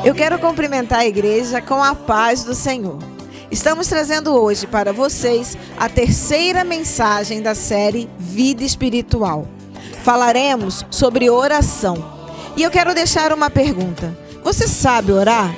Eu quero cumprimentar a igreja com a paz do Senhor. Estamos trazendo hoje para vocês a terceira mensagem da série Vida Espiritual. Falaremos sobre oração. E eu quero deixar uma pergunta. Você sabe orar?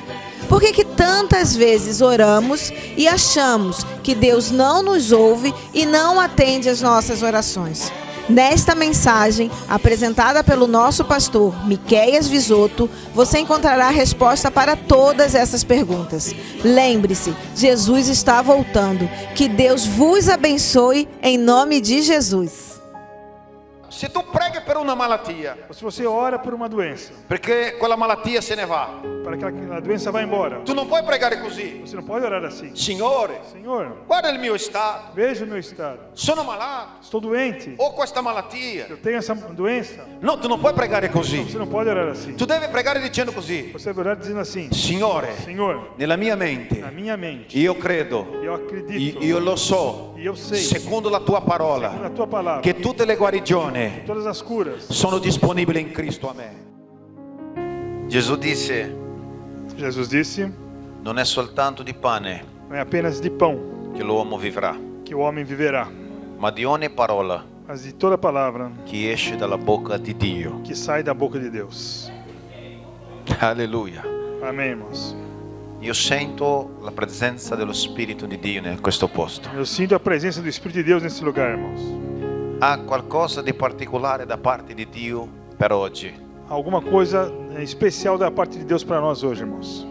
Por que tantas vezes oramos e achamos que Deus não nos ouve e não atende às nossas orações? Nesta mensagem, apresentada pelo nosso pastor Miqueias Visotto, você encontrará a resposta para todas essas perguntas. Lembre-se, Jesus está voltando. Que Deus vos abençoe em nome de Jesus. Se tu preghi per una malattia, Se você ora por uma doença, perché quella malattia se ne va, para que a doença vá embora, tu non puoi pregare così. você não pode orar assim. Signore, Senhor, guarda il mio stato, veja o meu estado. sono malato, Estou doente. ho questa malattia. Eu tenho essa doença. No, tu non puoi pregare così. Você não pode orar assim. Tu devi pregare dicendo così: Você deve orar dizendo assim: Signore, Senhor, nella mia na mente, minha mente, io credo, eu acredito, io lo so, e eu sei, secondo la tua na parola, tua palavra, che tutte le guarigioni todas as curas sono disponibili in Cristo a me. Gesù disse: Jesus disse, non è soltanto di pane não é apenas de pão che l'uomo vivrà, que o homem viverá, ma di ogni parola mas de toda palavra che esce dalla bocca di Dio. que sai da boca de Deus. Alleluia. Amém, irmãos? Io sento la presenza dello Spirito di Dio in questo posto. Eu sinto a presença do Espírito de Deus nesse lugar, irmãos. Ha qualcosa di particolare da parte di Dio per oggi. Alguma coisa especial da parte de Deus para nós hoje, irmãos.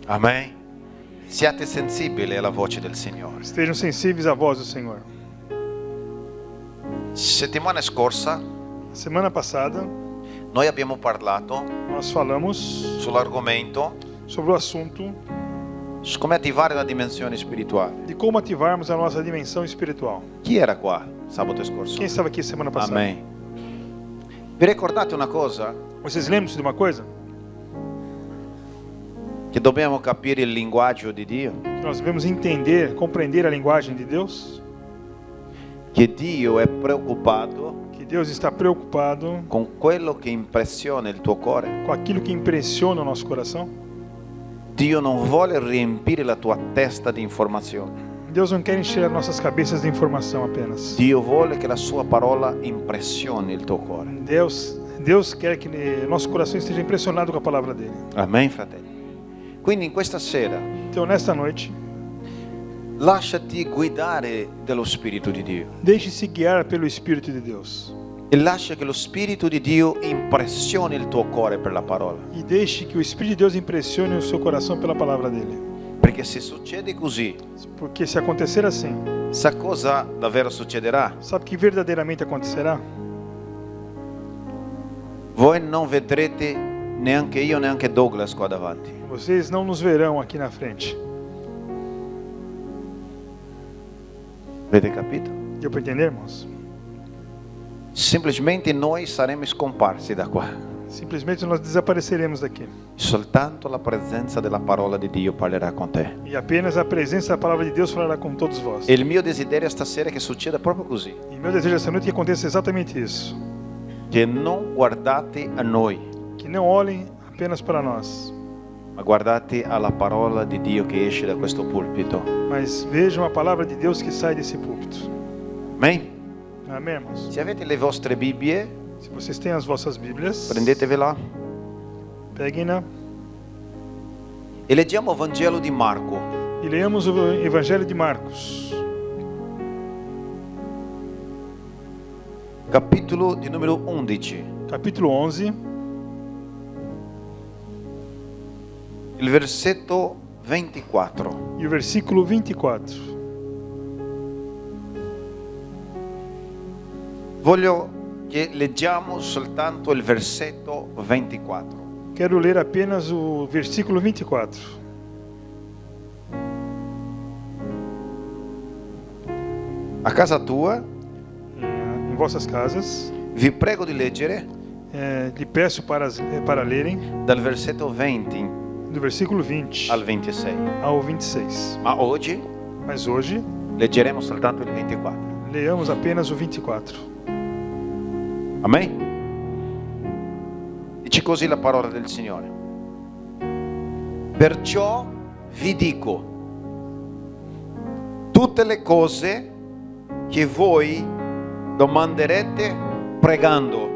Amen. Siate sensibili alla voce del Signore. Estejam sensíveis à voz do Senhor. Settimana scorsa Semana passada, noi abbiamo parlato nós falamos sull'argomento sobre o assunto su come attivare la dimensione spirituale. de como ativarmos a nossa dimensão espiritual. Chi era qua sabato scorso? Quem estava aqui semana passada? Amen. Vi ricordate una cosa? Vocês lembram-se de uma coisa? Che dobbiamo capire il linguaggio di Dio. Que nós devemos entender, compreender a linguagem de Deus. Che Dio è preoccupato Que Deus está preocupado con quello che impressiona il tuo cuore. com aquilo que impressiona o nosso coração. Dio non vuole riempire la tua testa di informazioni. Deus não quer encher as nossas cabeças de informação apenas. Dio vuole che la sua parola impressioni il tuo cuore. Deus quer que nosso coração esteja impressionado com a palavra dele. Amen, fratelli. Quindi in questa sera Então, nesta noite, lasciati guidare dallo Spirito di Dio deixe-se guiar pelo Espírito de Deus. e lascia che lo Spirito di Dio impressioni il tuo cuore per la parola. E deixe que o Espírito de Deus impressione o seu coração pela palavra dele. Perché se succede così, Porque se acontecer assim, sa cosa davvero succederà? sabe o que verdadeiramente acontecerá? Voi non vedrete neanche io, neanche Douglas qua davanti. Vocês não nos verão aqui na frente. Avete capito? Deu para entender, irmãos? Semplicemente noi saremo scomparsi da qua. Simplesmente nós desapareceremos daqui. Soltanto la presenza della parola di Dio parlerà con te. E apenas a presença da palavra de Deus falará com todos vós. E il mio desiderio stasera è che succeda proprio così. E meu desejo essa noite é que aconteça exatamente isso. Che non guardate a noi, Que não olhem apenas para nós, ma guardate alla parola di Dio che esce da questo pulpito. mas vejam a palavra de Deus que sai desse púlpito. Amen? Amém, irmãos? Se avete le vostre Bibbie, Se vocês têm as vossas Bíblias, prendetevela peguem-na e leggiamo il Vangelo di Marco, e leamos o Evangelho de Marcos, capitolo di numero 11, capítulo 11, il versetto 24. e o versículo 24. Voglio che leggiamo soltanto il versetto 24. Quero ler apenas o versículo 24. A casa tua, Em vossas casas, vi prego di leggere lhe peço para lerem dal versetto 20 do versículo 20 al 26. ao 26. Ma oggi Mas hoje, leggeremo soltanto il 24. leamos apenas o 24. Amen? Dice così la parola del Signore. Perciò vi dico tutte le cose che voi domanderete pregando.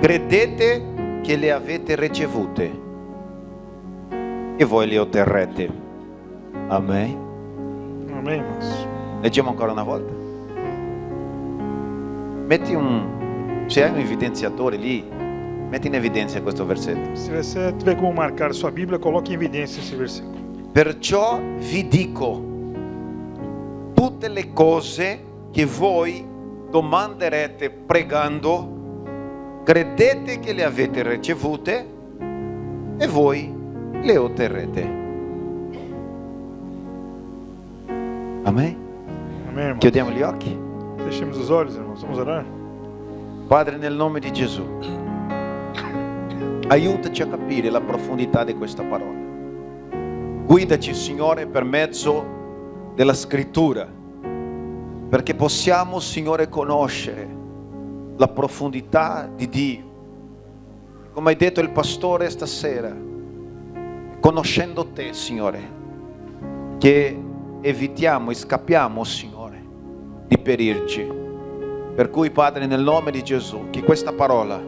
Credete che le avete ricevute e voi le otterrete. Amen. Amém, irmãos. Leggiamo ancora una volta. Se hai un evidenziatore lì, metti in evidenza questo versetto. Se você tiver como marcar sua Bíblia, coloque em evidência esse versículo. Perciò vi dico tutte le cose che voi domanderete pregando, credete che le avete ricevute e voi le otterrete. Amen. Amém, irmãos. Chiudiamo gli occhi. Fechemos os olhos, irmãos. Vamos orar? Padre, nel nome di Gesù, aiutaci a capire la profondità di questa parola. Guidaci, Signore, per mezzo della scrittura, perché possiamo, Signore, conoscere la profondità di Dio. Come hai detto il pastore stasera, conoscendo te, Signore, che evitiamo e scappiamo, Signore, di perirci. Per cui, Padre, nel nome di Gesù, che questa parola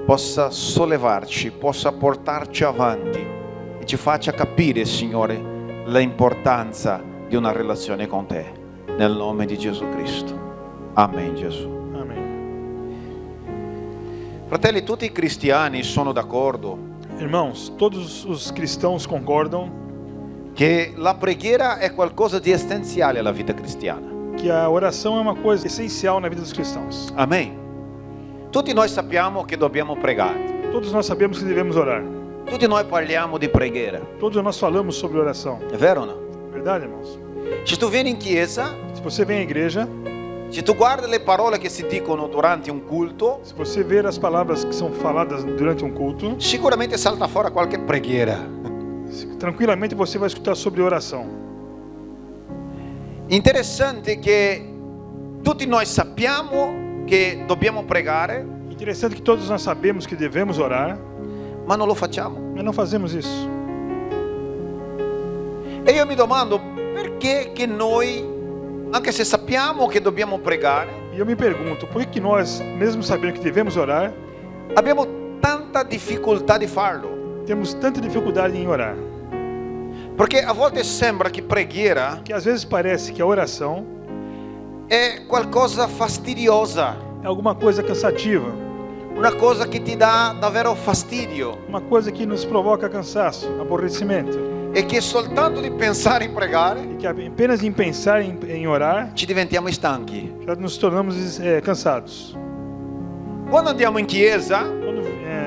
possa sollevarci, possa portarci avanti e ci faccia capire, Signore, l'importanza di una relazione con te. Nel nome di Gesù Cristo. Amen, Gesù. Amém. Fratelli, tutti i cristiani sono d'accordo Irmãos, todos os cristãos concordam che la preghiera è qualcosa di essenziale alla vita cristiana. que a oração é uma coisa essencial na vida dos cristãos. Amen. Tutti noi sappiamo che dobbiamo pregare. Todos nós sabemos que devemos orar. Tutti noi parliamo di preghiera. Todos nós falamos sobre oração. È vero o no? Verdade, irmãos? Se tu vieni in chiesa, Se você vem à igreja, se tu guardi le parole che si dicono durante un culto, se você ver as palavras que são faladas durante um culto, sicuramente salta fuori qualche preghiera. tranquilamente você vai escutar sobre oração. Interessante che tutti noi sappiamo che dobbiamo pregare, Interessante que todos nós sabemos que devemos orar, ma non lo facciamo. mas não fazemos isso. E io mi domando perché che noi, anche se sappiamo che dobbiamo pregare, E eu me pergunto, por que nós, mesmo sabendo que devemos orar, abbiamo tanta difficoltà di farlo? temos tanta dificuldade em orar? Perché a volte sembra che preghiera Que às vezes parece que a oração è qualcosa fastidiosa, é alguma coisa cansativa, una cosa che ti dà davvero fastidio uma coisa que nos provoca cansaço, aborrecimento, e che soltanto di pensare in pregare e que apenas em pensar em orar ci diventiamo stanchi. já nos tornamos cansados. Quando andiamo in chiesa, Quando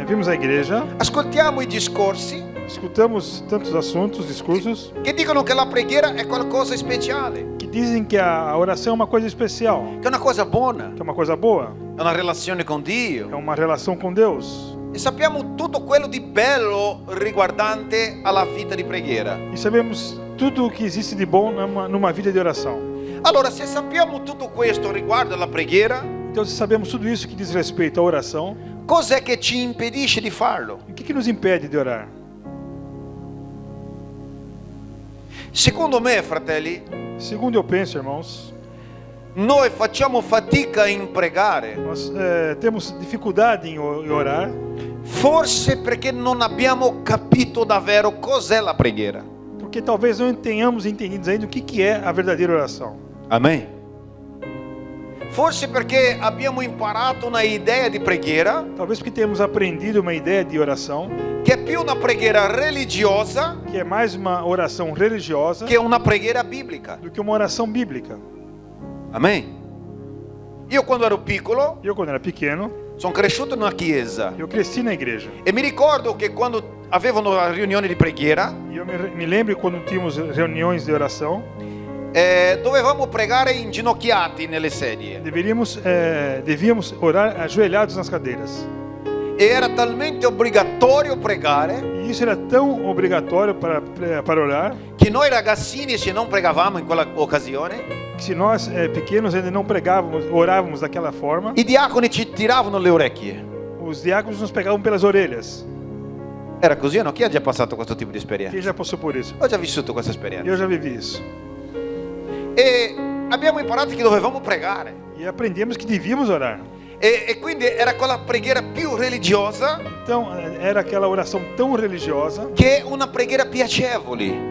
vimos a igreja, ascoltiamo i discorsi escutamos tantos assuntos, discursos, che dicono che la preghiera è qualcosa di speciale, que dizem que a oração é uma coisa especial, che è una cosa buona, que é uma coisa boa, è una relazione con é Dio. uma relação com Deus. E sappiamo tutto quello di bello riguardante alla vita di preghiera. E sabemos tudo o que existe de bom numa vida de oração. Allora, se sappiamo tutto questo riguardo alla preghiera, Então, se sabemos tudo isso que diz respeito à oração, cos'è che ci impedisce di farlo? o que nos impede de orar? Secondo me, fratelli, Segundo eu penso, irmãos, noi facciamo fatica in pregare, nós temos dificuldade em orar, forse perché non abbiamo capito davvero cos'è la preghiera. porque talvez não tenhamos entendido ainda o que é a verdadeira oração. Amen. Forse perché abbiamo imparato una idea di preghiera Talvez porque temos aprendido uma ideia de oração, che è più una preghiera religiosa que é mais uma oração religiosa che una preghiera biblica. do que uma oração bíblica. Amen. Io quando ero piccolo Eu, quando era pequeno, sono cresciuto in una chiesa eu cresci na igreja. e mi ricordo che quando avevano la riunione di preghiera E eu me lembro quando tínhamos reuniões de oração, dovevamo pregare inginocchiati nelle sedie devíamos orar ajoelhados nas cadeiras. e era talmente obbligatorio pregare E isso era tão obrigatório para orar, che noi ragazzini, se non pregavamo in quella occasione, que se nós pequenos ainda não pregávamos, orávamos daquela forma, i diaconi ci tiravano le orecchie. os diáconos nos pegavam pelas orelhas. Era così o no? Chi ha già passato questo tipo di Quem esperienza? já passou por isso? Ho già vissuto questa esperienza. Eu já vivi isso. E abbiamo imparato che dovevamo pregare. E aprendemos que devíamos orar. E quindi era quella preghiera più religiosa Então, era aquela oração tão religiosa, che una preghiera piacevole.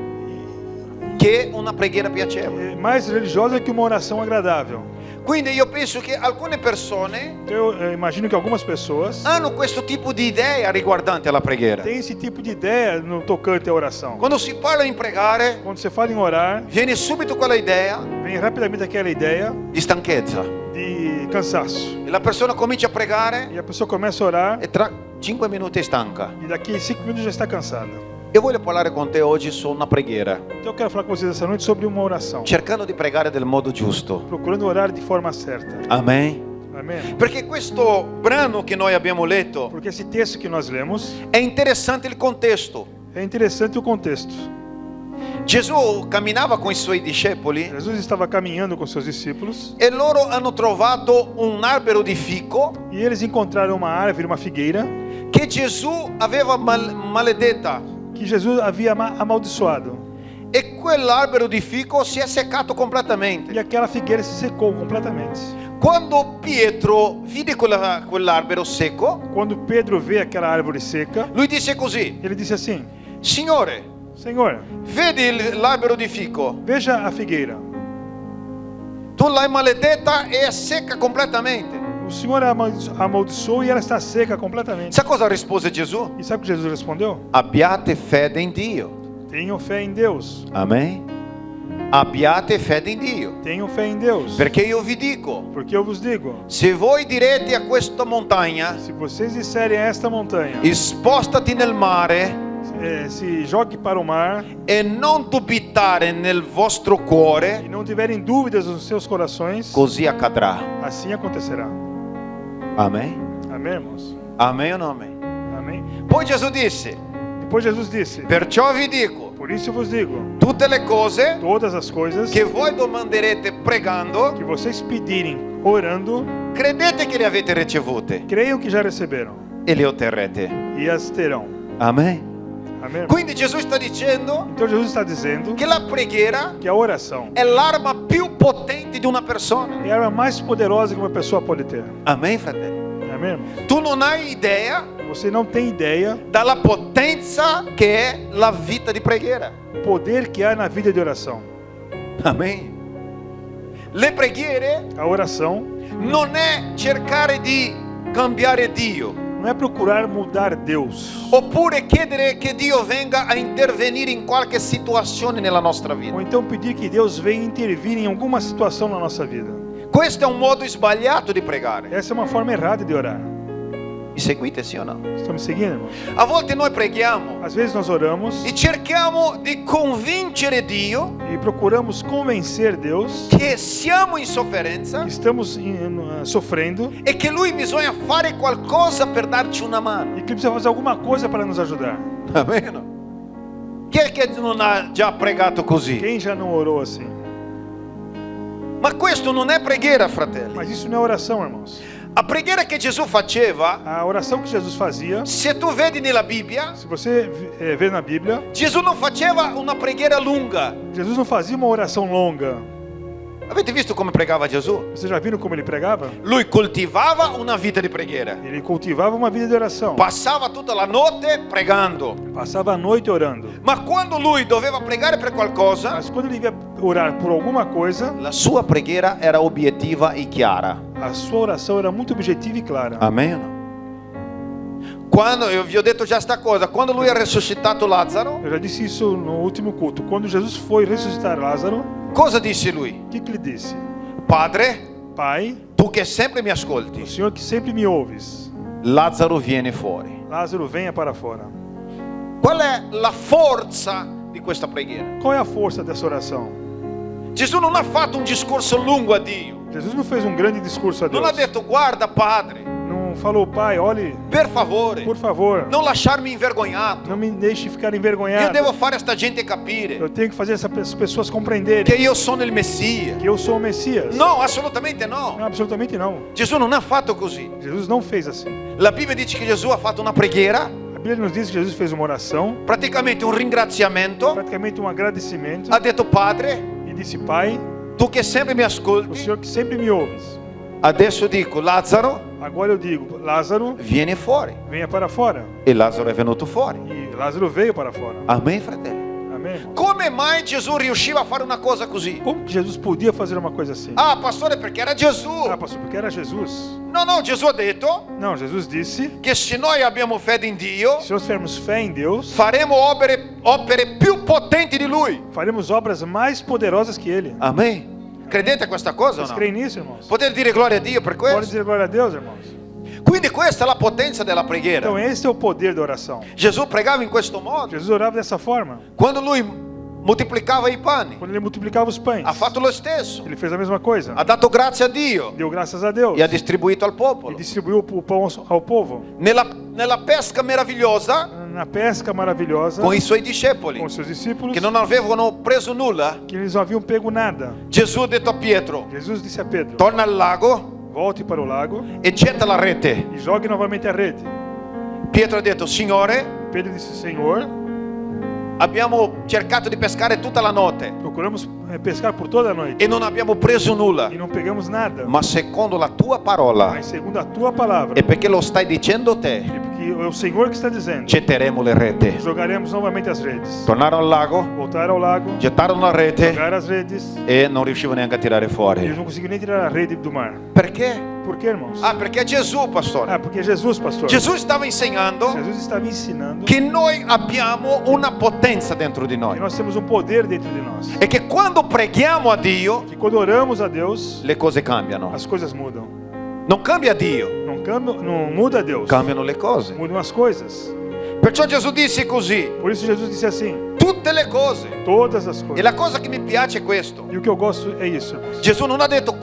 Che una preghiera piacevole. mais religiosa que uma oração agradável. Quindi io penso che alcune persone Então, eu imagino que algumas pessoas hanno questo tipo di idea riguardante alla preghiera. têm esse tipo de ideia no tocante à oração. Quando si parla in pregare, Quando você fala em orar, viene subito quella idea vem rapidamente aquela ideia di stanchezza. de cansaço. E la persona comincia a pregare E a pessoa começa a orar e tra 5 minuti è stanca. e daqui a 5 minutos já está cansada. Io voglio parlare con te oggi su una preghiera, Então eu quero falar com vocês essa noite sobre uma oração. cercando di pregare del modo giusto. Procurando orar de forma certa. Amen. Amém? Perché questo brano che noi abbiamo letto Porque esse texto que nós lemos è interessante il contesto. é interessante o contexto. Gesù camminava con i suoi discepoli Jesus estava caminhando com seus discípulos e loro hanno trovato un albero di fico e eles encontraram uma árvore, uma figueira, che Gesù aveva maledetta. que Jesus havia amaldiçoado. E quell'albero di fico si è seccato completamente. E aquela figueira se secou completamente. Quando Pietro vide quell'albero secco, Quando Pedro vê aquela árvore seca, lui disse così: ele disse assim: Signore, Senhor, vedi l'albero di fico? veja a figueira. Tu l'hai maledetta e è secca completamente. O Senhor a amaldiçoou e ela está seca completamente. Sa cosa rispose Gesù? E sabe o que Jesus respondeu? Abbiate fede in Dio. Tenham fé em Deus. Amen. Abbiate fede in Dio. Tenham fé em Deus. Perché io vi dico, Porque eu vos digo, se voi direte a questa montagna, se vocês disserem a esta montanha, spostati nel mare, se jogue para o mar e non dubitare nel vostro cuore, e não tiverem dúvidas nos seus corações, così accadrà. assim acontecerá. Amen. Amém, irmãos? Amen o no amen? Amém? Poi Gesù disse, Depois Jesus disse: perciò vi dico, por isso eu vos digo, tutte le cose todas as coisas che voi domanderete pregando, que vocês pedirem orando, credete che le avete ricevute creiam que já receberam e le otterrete. e as terão. Amen. Amém? Quindi Gesù sta dicendo Então Jesus está dizendo che la preghiera que a oração è l'arma più potente di una persona. é a arma mais poderosa que uma pessoa pode ter. Amen, fratelli. Amém, irmãos? Tu non hai idea Você não tem ideia dalla potenza che è la vita di preghiera. do poder que há na vida de oração. Amen. Le preghiere A oração non è cercare di cambiare Dio, não é procurar mudar Deus, oppure chiedere che Dio venga a intervenire in qualche situazione nella nostra ou vita. então pedir que Deus venha intervir em alguma situação na nossa vida. Questo è un modo sbagliato di pregare. Essa é uma forma errada de orar. Mi seguite, sì o no? Estão me seguindo, irmãos? A volte noi preghiamo Às vezes nós oramos e cerchiamo di convincere Dio e procuramos convencer Deus che siamo in sofferenza que estamos sofrendo e che Lui bisogna fare qualcosa per darci una mano. e que Ele precisa fazer alguma coisa para nos ajudar. Amen. Chi è che non ha già pregato così? Quem já não orou assim? Ma questo non è preghiera, fratelli. Mas isso não é oração, irmãos. A preghiera che Gesù faceva, A oração que Jesus fazia, se tu vedi nella Bibbia, se você vê na Bíblia, Gesù non faceva una preghiera lunga. Jesus não fazia uma oração longa. Avete visto come pregava Gesù? Vocês já viram como ele pregava? Lui coltivava una vita di preghiera. Ele cultivava uma vida de oração. Passava tutta la notte pregando. Passava a noite orando. Ma quando lui doveva pregare per qualcosa, Mas quando ele ia orar por alguma coisa, la sua preghiera era obiettiva e chiara. a sua oração era muito objetiva e clara. Amen. Quando, io vi ho detto già sta cosa, quando lui ha risuscitato Lazzaro, Eu já disse isso no último culto. Quando Jesus foi ressuscitar Lázaro, cosa disse lui? o que ele disse? Padre, Pai, tu che sempre mi o ascolti, Senhor que sempre me ouves, Lazzaro viene fuori. Lázaro, venha para fora. Qual è la forza di questa preghiera? Qual é a força dessa oração? Gesù non ha fatto un discorso lungo a Dio. Jesus não fez um grande discurso a Non Deus. ha detto, guarda padre, Não falou, Pai, olhe, per favore, por favor, non lasciarmi invergognato. não me deixe ficar Io envergonhado. devo fare a sta gente capire Eu tenho que fazer essas pessoas che compreenderem io sono il Messia. que eu sou o Messias. No, assolutamente Não, no. absolutamente não. Gesù non ha fatto così. Jesus não fez assim. La Bibbia dice che Gesù ha fatto una preghiera A Bíblia nos diz que Jesus fez uma oração, praticamente un ringraziamento. praticamente um agradecimento, Ha detto: Padre, e disse: Pai, tu che sempre mi o ascolti, Senhor que sempre me ouves, adesso dico: Lazzaro, agora eu digo: Lázaro, vieni fuori. venha para fora. E Lazzaro è venuto fuori. E Lázaro veio para fora. Amen, fratelli. Amém, irmão? Come mai Gesù riusciva a fare una cosa così? Como que Jesus podia fazer uma coisa assim? Ah, pastore, perché era Gesù. Ah, pastor, porque era Jesus. No, Gesù ha detto Não, Jesus disse: che se noi abbiamo fede in Dio, se nós tivermos fé em Deus, faremo opere più potenti di Lui. faremos obras mais poderosas que Ele. Amen. Credete a questa cosa o Vocês no? creem nisso, irmãos? Potete dire gloria a Dio per Pode questo? dizer glória a Deus, irmãos. Quindi questa è la potenza della preghiera. Então esse é o poder da oração. Gesù pregava in questo modo. Jesus orava dessa forma. Quando Lui moltiplicava i pani, Quando Ele multiplicava os pães, ha fatto lo stesso. Ele fez a mesma coisa. Ha dato grazie a Dio Deu graças a Deus e ha distribuito al e popolo. distribuiu o pão ao povo. Nella pesca meravigliosa Na pesca maravilhosa con i Suoi discepoli, com os seus discípulos, che non avevano preso nulla, que eles não haviam pego nada. Gesù ha detto a Pietro: Jesus disse a Pedro: torna al lago volte para o lago e getta la rete. e jogue novamente a rede. Pietro ha detto: Signore, Pedro disse: Senhor, abbiamo cercato di pescare tutta la notte procuramos pescar por toda a noite e non abbiamo preso nulla, e não pegamos nada. ma secondo la tua parola Mas segundo a tua palavra, e perché lo stai dicendo te, e porque é o Senhor que está dizendo, getteremo le rete. jogaremos novamente as redes. Tornarono al lago, Voltaram ao lago, gettarono la rete jogaram as redes e non riuscivano neanche a tirare e eles fuori. não conseguiram nem tirar a rede do mar. Perché? Por quê, irmãos? Ah, perché Gesù, pastore. Ah, porque Jesus, pastor. Gesù stava insegnando Jesus estava ensinando che noi abbiamo una potenza dentro di que noi nós temos um poder dentro de nós. e che quando preghiamo a Dio Que quando oramos a Deus, le cose cambiano. as coisas mudam. Non cambia Dio, Não muda Deus. cambiano le cose. Mudam as coisas. Perciò Gesù disse così: Por isso Jesus disse assim: tutte le cose. todas as E coisas. la cosa che mi piace è questo. E o que eu gosto é isso, irmãos. Gesù non ha detto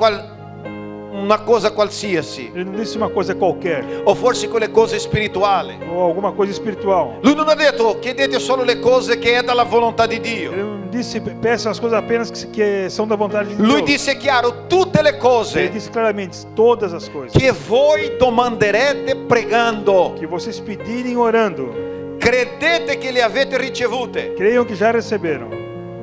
una cosa qualsiasi Ele não disse uma coisa qualquer o forse quelle cose spirituali. ou alguma coisa espiritual. Lui non ha detto chiedete solo le cose che è dalla volontà di Dio. Ele não disse peçam as coisas apenas que são da vontade de Lui Deus. disse chiaro tutte le Ele cose disse claramente todas as coisas che voi domanderete pregando. que vocês pedirem orando, Credete che le avete ricevute creiam que já receberam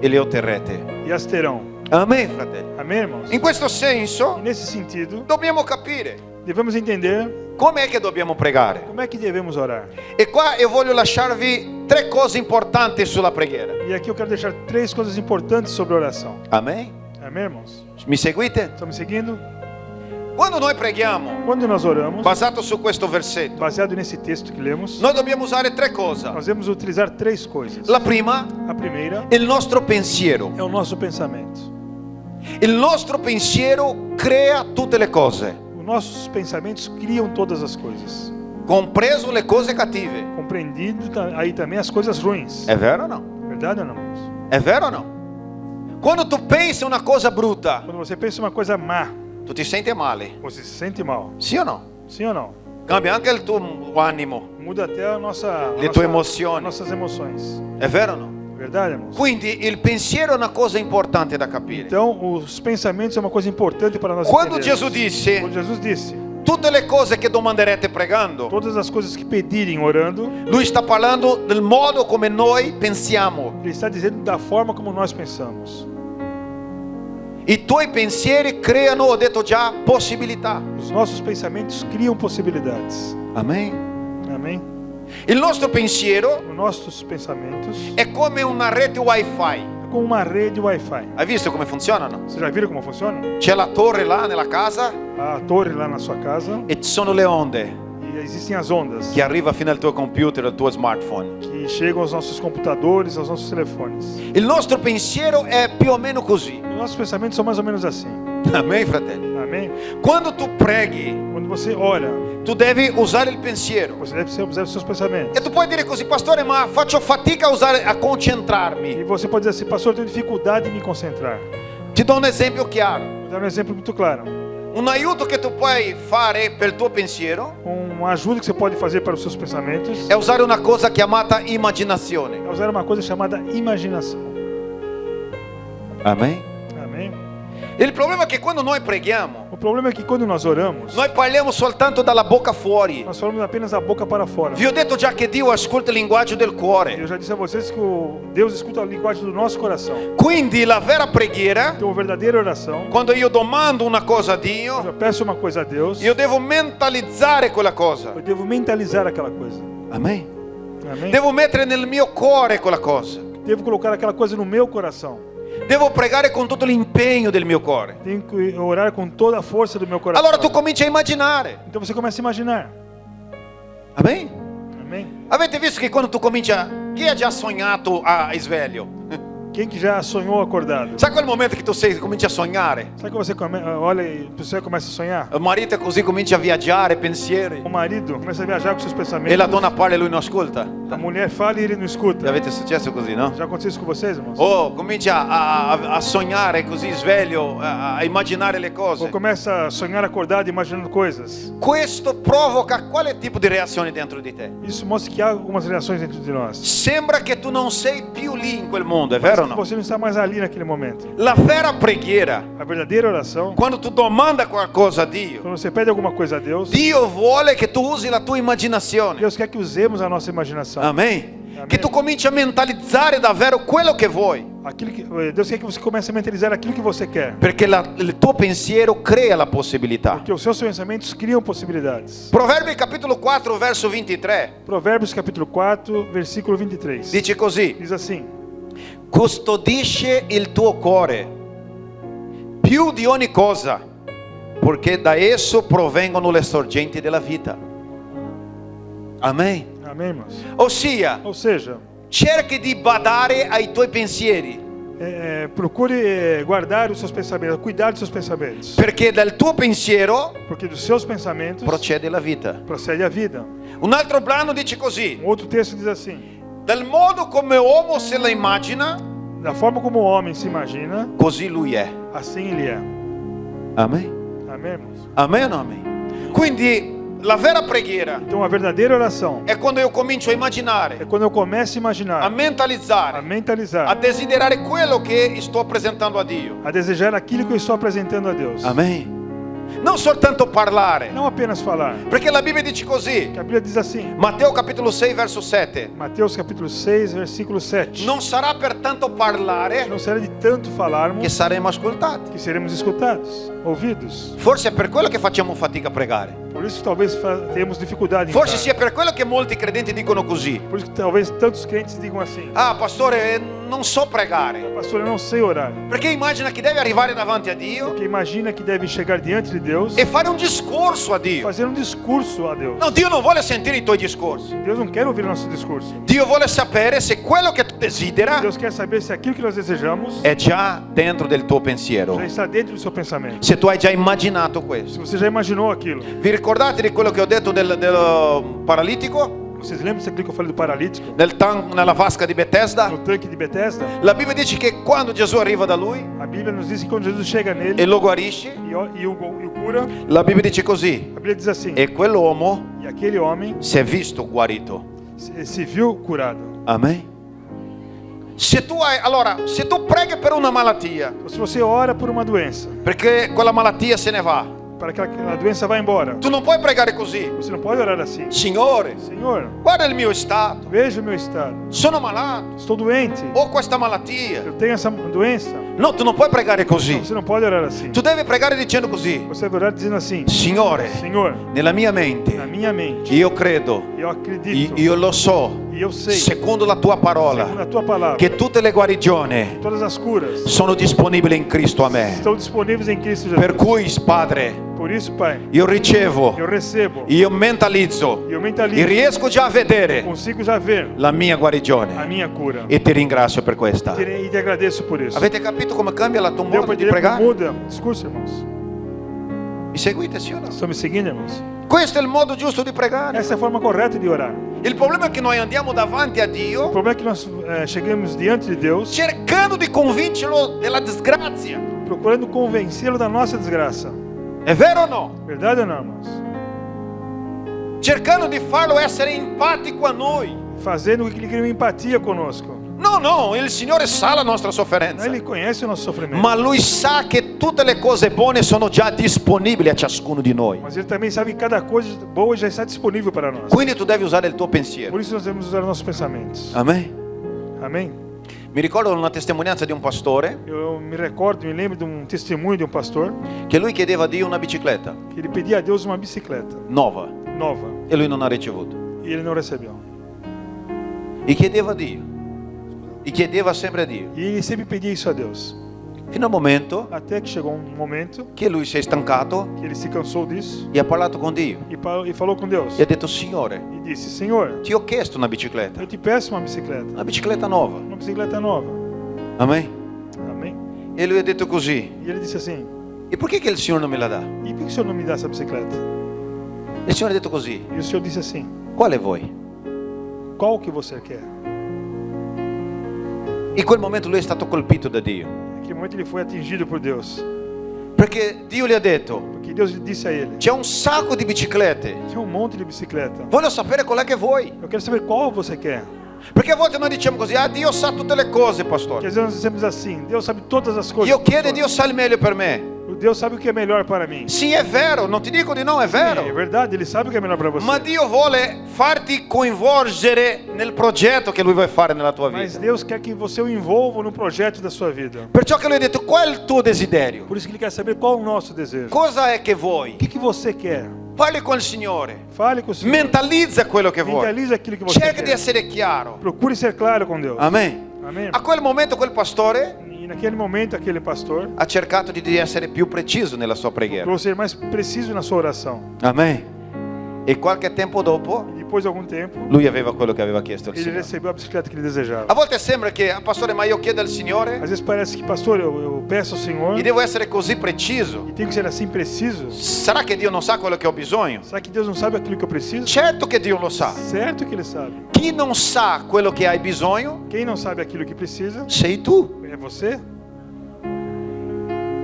e le otterrete. e as terão. Amen, fratelli. Amém, irmãos? In questo E senso nesse sentido, dobbiamo capire devemos entender come è che dobbiamo pregare. como é que devemos orar. E qua io voglio lasciarvi 3 cose importanti sulla preghiera. E aqui eu quero deixar 3 coisas importantes sobre a oração. Amen? Amém, irmãos? Mi seguite? Estão me seguindo? Quando noi preghiamo, Quando nós oramos, basato su questo versetto, baseado nesse texto que lemos, noi dobbiamo usare 3 cose. nós devemos utilizar 3 coisas. La prima, A primeira il nostro pensiero. é o nosso pensamento. Il nostro pensiero crea tutte le cose, Os nossos pensamentos criam todas as coisas, compreso le cose cattive. compreendido aí também as coisas ruins. È vero o no? Verdade ou não, irmãos? È vero o no? Quando tu pensi una cosa brutta, Quando você pensa uma coisa má, tu ti senti male. você se sente mal. Sì o no? Sim ou não? Cambia anche il tuo animo, Muda até a le tue emozioni. nossas emoções. È vero o no? Verdade, irmãos? Quindi il pensiero è una cosa importante da capire. Então, os pensamentos é uma coisa importante para nós Quando entendermos. Gesù disse Quando Jesus disse, tutte le cose che domanderete pregando, todas as coisas que pedirem orando, lui sta parlando del modo come noi pensiamo. Ele está dizendo da forma como nós pensamos. I tuoi pensieri creano, ho detto già, possibilità. Os nossos pensamentos criam possibilidades. Amen. Amém? Il nostro pensiero Os nossos pensamentos è come una rete wifi. é como uma rede Wi-Fi. Hai visto come funzionano? Vocês já viram como funciona? C'è la torre là nella casa A torre lá na sua casa e ci sono le onde e existem as ondas che arriva fino al tuo computer, al tuo smartphone. que chegam aos nossos computadores, aos nossos telefones. Il nostro pensiero è più o meno così. Os nossos pensamentos são mais ou menos assim. Amen, fratelli. Amém? Quando tu preghi, Quando você ora, tu devi usare il pensiero. você deve usar os seus pensamentos. E tu puoi dire così, pastore, ma faccio fatica a concentrarmi. E você pode dizer assim, pastor, eu tenho dificuldade em me concentrar. Ti do un esempio chiaro. Vou dar um exemplo muito claro. Un aiuto che tu puoi fare per il tuo pensiero Uma ajuda que você pode fazer para os seus pensamentos è usare una cosa chiamata immaginazione. é usar uma coisa chamada imaginação. Amen. Amém? Il problema è che quando noi preghiamo, O problema é que quando nós oramos, noi parliamo soltanto dalla bocca fuori. nós falamos apenas da boca para fora. Vi ho detto già che Dio ascolta il linguaggio del Eu cuore. já disse a vocês que Deus escuta a linguagem do nosso coração. Quindi la vera preghiera, Então, a verdadeira oração, quando io domando una cosa a quando Dio, eu peço uma coisa a Deus, io devo mentalizzare quella cosa. eu devo mentalizar aquela coisa. Amen. Amém? Devo mettere nel mio cuore quella cosa. Devo colocar aquela coisa no meu coração. Devo pregare con tutto l'impegno del mio cuore. Tenho que orar com toda a força do meu coração. Allora tu cominci a immaginare. Então você começa a imaginar. Amen. Amém? Avete visto che quando tu cominci a... Chi ha già sognato a sveglio? Quem que já sonhou acordado? Sai quel momento che tu cominci a sognare? Sabe que você olha e você começa a sonhar? Il marito è così, comincia a viaggiare, pensieri. O marido começa a viajar com seus pensamentos. E la donna parla e lui non ascolta. A mulher fala e ele não Vi escuta. avete successo così, no? Já aconteceu isso com vocês, irmãos? O comincia a sognare così sveglio, a immaginare le Ou cose. começa a sonhar acordado imaginando coisas. Questo provoca quale tipo di reazione dentro di te? Isso mostra que há algumas reações dentro de nós. Sembra che tu non sei più lì in quel mondo, è vero o no? Você não está mais ali naquele momento. La vera preghiera, A verdadeira oração, quando tu domanda qualcosa a Dio, quando você pede alguma coisa a Deus, Dio vuole che tu usi la tua immaginazione. Deus quer que usemos a nossa imaginação. Amen. Amen. Che tu cominci a mentalizzare davvero quello che vuoi. Aquilo que, Deus quer que você comece a mentalizar aquilo que você quer. Perché il tuo pensiero crea la possibilità. Porque os seus pensamentos criam possibilidades. Proverbi capitolo 4 verso 23 Provérbios capítulo 4, versículo 23. dice così: Diz assim: custodisce il tuo cuore più di ogni cosa, perché da esso provengono le sorgenti della vita. Amen. Amém, irmãos? Ossia, Ou seja, cerchi di badare ai tuoi pensieri, procure guardar os seus pensamentos, cuidar dos seus pensamentos. perché dal tuo pensiero Porque dos seus pensamentos procede la vita. procede a vida. Un altro brano dice così: Um outro texto diz assim: dal modo come uomo se la immagina, da forma como o homem se imagina, così lui è. assim ele é. Amen. Amém, irmãos? Amen o amen? Quindi la vera preghiera Então a verdadeira oração è quando io comincio a é immaginare, quando eu começo a a imaginar, a mentalizzare, a mentalizar, desiderare quello che sto presentando a Dio. a desejar aquilo que eu estou apresentando a Deus. Amen. Non soltanto parlare, Não apenas falar. perché la Bibbia dice così. Que a Bíblia diz assim, Matteo capitolo 6 verso 7. Mateus capítulo 6, versículo 7. Non sarà per tanto parlare Não será de tanto che falarmos saremo ascoltati. que seremos escutados, ouvidos. Forse è per quello che facciamo fatica a pregare. Por isso talvez tenhamos dificuldade em Forse orar. sia per quello che molti credenti dicono così: Por isso que talvez tantos crentes digam assim: ah, pastore, non so pregare. pastor, eu não sei orar. Perché immagina che deve arrivare davanti a Dio Porque imagina que deve chegar diante de Deus e fare un discorso a Dio. fazer um discurso a Deus. No, Dio non vuole sentire i tuoi discorsi. Deus não quer ouvir o nosso discurso. Dio vuole sapere se quello che tu desidera Deus quer saber se aquilo que nós desejamos è già dentro del tuo pensiero. já está dentro do seu pensamento. Se tu hai già immaginato Se questo. você já imaginou aquilo. Vi ricordate di quello che ho detto del paralitico? Vocês lembram daquilo que eu falei do paralítico? Nella vasca di Bethesda? No tanque de Betesda? La Bibbia dice che quando Gesù arriva da lui A Bíblia nos diz que quando Jesus chega nele e lo guarisce, e o cura, la Bibbia dice così: a Bíblia diz assim: e quell'uomo e aquele homem si è visto guarito. se viu curado. Amen. Se tu preghi per una malattia, Se você ora por uma doença, perché quella malattia se ne va, para que a doença vá embora, tu non puoi pregare così: você não pode orar assim: Signore, Senhor, guarda il mio stato, veja o meu estado. sono malato, Estou doente. ho questa malattia. Eu tenho essa doença. No, tu non puoi pregare così. Você não pode orar assim. Tu devi pregare dicendo così: Você vai orar dizendo assim: Signore, Senhor, nella mia na mente minha mente, io credo, eu acredito io lo so, e eu sei, secondo la tua segundo parola, a tua palavra, che tutte le guarigioni todas as curas sono disponibili in Cristo a me. estão disponíveis em Cristo Jesus. Per cui, Padre, Por isso, Pai, io ricevo, eu recebo, io mentalizzo eu e mentalizo, riesco già a vedere consigo já ver la mia a guarigione minha cura. e ti ringrazio per questa. E te agradeço por isso. Avete capito come cambia la tua Deu modo para di entender como pregare? muda o discurso, irmãos? Mi seguite, sì o no? Estão me seguindo, irmãos? Questo è il modo giusto di pregare. Essa é a forma correta de orar. Il problema è che noi andiamo davanti a O Dio problema é que nós chegamos diante de Deus cercando di convincerlo della disgrazia. procurando convencê-lo da nossa desgraça. È vero o no? Verdade ou não, irmãos? Cercando di farlo essere empatico a noi. Fazendo com que ele crie uma empatia conosco. No, il Signore sa la nostra sofferenza. Ele conhece o nosso sofrimento. Ma Lui sa che tutte le cose buone sono già disponibili a ciascuno di noi. Mas Ele também sabe que cada coisa boa já está disponível para nós. Quindi tu devi usare il tuo pensiero. Por isso nós devemos usar nossos pensamentos. Amen. Amém? Mi ricordo una testimonianza di un pastore Eu me recordo, me lembro de um testemunho de um pastor che lui chiedeva a Dio una bicicletta que ele pedia a Deus uma bicicleta nuova nova e lui non ha ricevuto. e ele não recebeu. E chiedeva a Dio. E chiedeva sempre a Dio. E ele sempre pedia isso a Deus. Fino al momento Até que chegou um momento che lui si è stancato que ele se cansou disso e ha parlato con Dio. e falou com Deus. E ha detto: Signore, E disse: Senhor, ti ho chiesto una bicicletta. eu te peço uma bicicleta Nuova. uma bicicleta nova. Amen. Amém? E lui ha detto così. E ele disse assim: E perché che il Signore non me la dà? E por que o Senhor não me dá essa bicicleta? E il Signore ha detto così. E o Senhor disse assim: Quale vuoi? Qual que você quer? In quel momento lui è stato colpito da Dio. Naquele momento ele foi atingido por Deus, Perché Dio gli ha detto: porque Deus disse a ele: c'è un sacco di biciclette. tinha um monte de bicicleta. Voglio sapere qual è che vuoi. Eu quero saber qual você quer. Perché a volte noi diciamo così: ah, Dio sa tutte le cose, Porque pastore. às vezes nós dizemos assim: Deus sabe todas as coisas. Io chiedo e pastor. Dio sa il meglio per me. Deus sabe o que é melhor para mim. Sì, è vero, non ti dico di no, è Sim, é vero. verdade, Ele sabe o que é melhor para você. Ma Dio vuole farti coinvolgere nel progetto che Lui vuole fare nella tua Mas vita. Deus quer que você o envolva no projeto da sua vida. Perciò che Lui ha detto: qual è il tuo desiderio? Por isso que Ele quer saber qual é o nosso desejo. Cosa è che vuoi? O que você quer? Parli con il Signore. Fale com o Senhor. Mentalizza quello che vuoi. Mentalize aquilo que você Cerca di quer. essere chiaro. Procure ser claro com Deus. Amen. Amém? A quel momento quel pastore E naquele momento, aquele pastor ha cercato di essere più preciso nella sua preghiera. procurou ser mais preciso na sua oração. Amen. E qualche tempo dopo E depois de algum tempo, lui aveva quello che aveva chiesto al ele Signore. recebeu a bicicleta que ele desejava. A volte sembra che, pastore, ma io chiedo al Signore Às vezes parece que, pastor, eu peço ao Senhor e devo essere così preciso. e tenho que ser assim preciso. Sarà che Dio non sa quello che ho bisogno? Será que Deus não sabe aquilo que eu preciso? Certo che Dio lo sa. Certo que Ele sabe. Chi non sa quello che hai bisogno Quem não sabe aquilo que precisa sei tu. é você.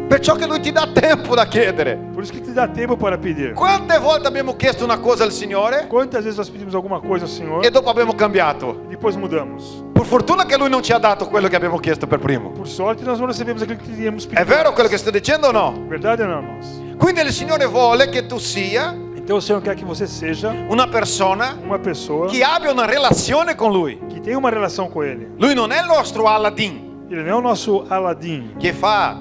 Perciò che Lui ti dà tempo da chiedere. Por isso que te dá tempo para pedir. Quante volte abbiamo chiesto una cosa al Signore Quantas vezes nós pedimos alguma coisa ao Senhor e dopo abbiamo cambiato? e depois mudamos? Per fortuna che Lui non ci ha dato quello che abbiamo chiesto per primo. Por sorte, nós não recebemos aquilo que teríamos È pedido. vero quello che sto dicendo o no? Verdade ou não, irmãos? Quindi il Signore vuole che tu sia Então o Senhor quer que você seja una persona uma pessoa che abbia una relazione con Lui. que tenha uma relação com Ele. Lui non è il nostro Aladdin Ele não é o nosso Aladim, che fa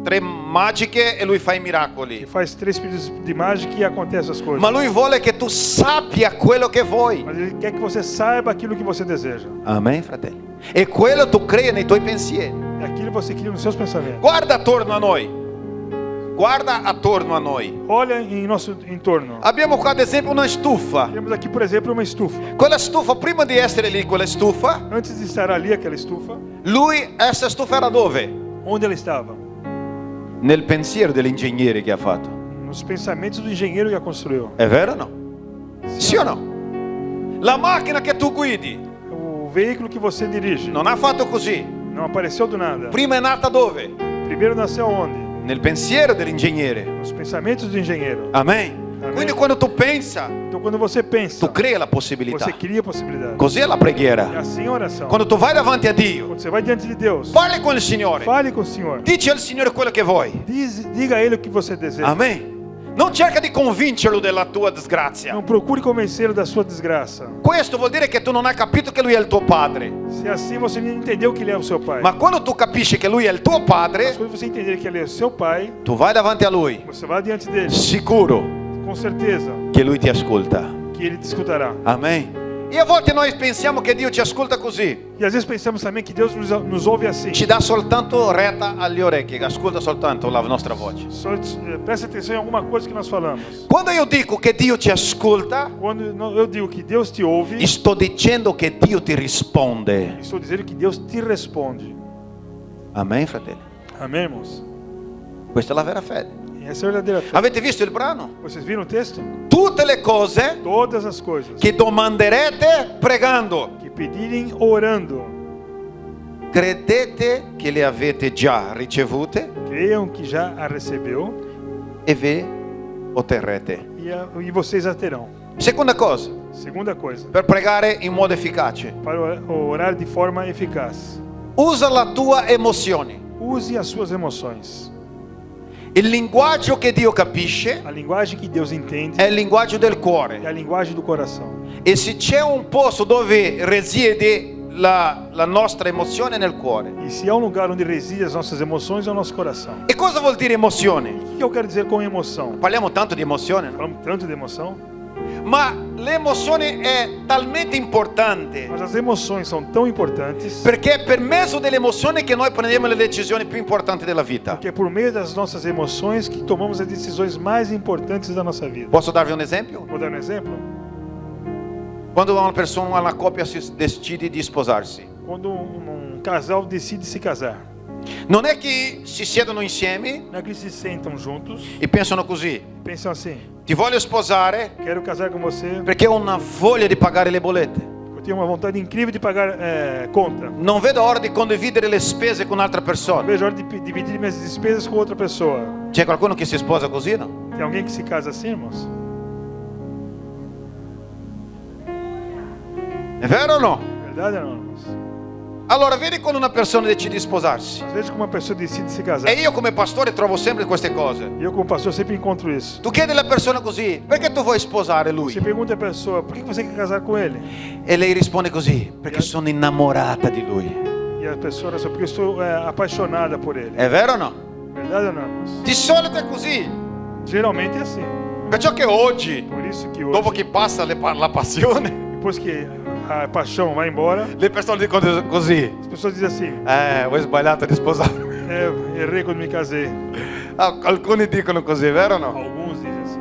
3 magiche e Lui fa i que miracoli. faz 3 pedidos de mágica e acontece as coisas. Ma Lui vuole che tu sappia quello che vuoi. Mas Ele quer que você saiba aquilo que você deseja. Amen, fratelli. E quello tu crei nei tuoi pensieri. É aquilo que você cria nos seus pensamentos. Guarda attorno a noi. Guarda attorno a noi. Olha em nosso entorno. Abbiamo qua ad esempio una stufa. Temos aqui, por exemplo, uma estufa. Quella stufa, prima di essere lì, quella stufa, Antes de estar ali, aquela estufa, essa stufa era dove? onde ela estava? Nel pensiero dell'ingegnere che ha fatto. Nos pensamentos do engenheiro que a construiu. È vero o no? Sì o no? La macchina che tu guidi O veículo que você dirige non ha fatto così. não apareceu do nada. Prima è nata dove? Primeiro nasceu onde? Nel pensiero dell'ingegnere. Nos pensamentos do engenheiro. Amen. Amen. Quindi quando tu pensa, Então quando você pensa, tu crei la possibilità. você cria a possibilidade. Così è la É preghiera. assim a oração. Quando tu vai davanti a Dio, Quando você vai diante de Deus, parli con il Signore. fale com o Senhor. Dici al Signore quello che vuoi. Diga a Ele o que você deseja. Amen. Non cerca di convincerlo della tua disgrazia. Não procure convencê-lo da sua desgraça. Questo vuol dire che tu non hai capito che Lui è il tuo Padre. Se assim você não entendeu que Ele é o seu Pai. Ma quando tu capisci che Lui è il tuo Mas Padre, quando você entender que Ele é o seu Pai, tu vai davanti a Lui, você vai diante dele, sicuro com certeza che Lui ti ascolta. que Ele te escutará. Amen. E a volte noi pensiamo che Dio ci ascolta così. E às vezes pensamos também que Deus nos ouve assim. Ci dà soltanto retta alle orecchie, che ascolta soltanto la nostra voce. Só presta atenção em alguma coisa que nós falamos. Quando io dico che Dio ci ascolta, Quando eu digo que Deus te ouve, sto dicendo che Dio ti risponde. estou dizendo que Deus te responde. Amen, fratelli. Amém, irmãos? Questa è la vera fede. E essa é a verdadeira fé. Avete visto il brano? Vocês viram o texto? Tutte le cose Todas as coisas che domanderete pregando, que pedirem orando, credete che le avete già ricevute creiam que já a recebeu e ve otterrete. e vocês a terão. Seconda cosa, Segunda coisa, per pregare in modo efficace, para orar de forma eficaz. usa la tua emozione. Use as suas emoções. Il linguaggio che Dio capisce A linguagem que Deus entende è il linguaggio del é cuore. a linguagem do coração. E se c'è un posto dove risiede la nostra emozione, è nel cuore. E se há um lugar onde reside as nossas emoções, é o nosso coração. E cosa vuol dire emozione? O que eu quero dizer com emoção? Parliamo tanto di emozione, no? Falamos tanto de emoção, Ma l'emozione è talmente importante mas as emoções são tão importantes perché è per mezzo dell'emozione che noi prendiamo le decisioni più importanti della vita. que é por meio das nossas emoções que tomamos as decisões mais importantes da nossa vida. Posso darvi un esempio? Vou dar um exemplo. Quando una persona, una coppia si decide di sposarsi, Quando um casal decide se casar, non è che si siedono insieme não é que eles se sentam juntos e pensano così: e pensam assim: ti voglio sposare quero casar com você perché ho una voglia di pagare le bollette. eu tenho uma vontade incrível de pagar conta. Non vedo ora di condividere le spese con un'altra Não persona. vejo a hora de dividir minhas despesas com outra pessoa. C'è qualcuno che si sposa così, no? Tem alguém que se casa assim, irmãos? È vero o no? Verdade ou não, irmãos? Allora, vedi quando una persona decide di sposarsi. Às vezes, como uma pessoa decide se casar, E io come pastore trovo sempre queste cose. e eu como pastor sempre encontro isso. Tu chiedi alla persona così: perché tu vuoi sposare lui? Você pergunta à pessoa: por que você quer casar com ele? E lei risponde così: perché sono innamorata di lui. E a pessoa responde: porque eu estou apaixonada por ele. È vero o no? Verdade ou não, irmãos? Di solito è così. Geralmente é assim. Perciò che oggi, Por isso que hoje, dopo che passa la passione, depois que a paixão vai embora, le persone dicono così: as pessoas dizem assim: ho sbagliato di sposare. errei quando me casei. Alcuni dicono così, vero o no? Alguns dizem assim.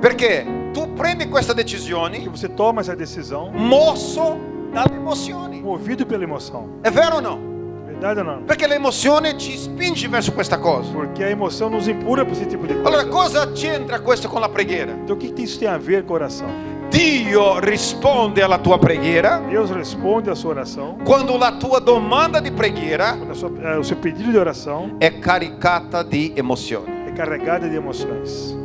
Perché tu prendi queste Que decisioni você toma essa decisão mosso dalle emozioni. movido pela emoção. È vero o no? Verdade ou não? Perché l'emozione ci spinge verso questa cosa. Porque a emoção nos empurra para esse tipo de coisa. Allora, cosa c'entra questo con la preghiera? Então o que isso tem a ver com oração? Dio risponde alla tua preghiera Deus responde a sua oração quando la tua domanda di preghiera quando o seu pedido de oração è caricata di emozioni. é carregado de emoções.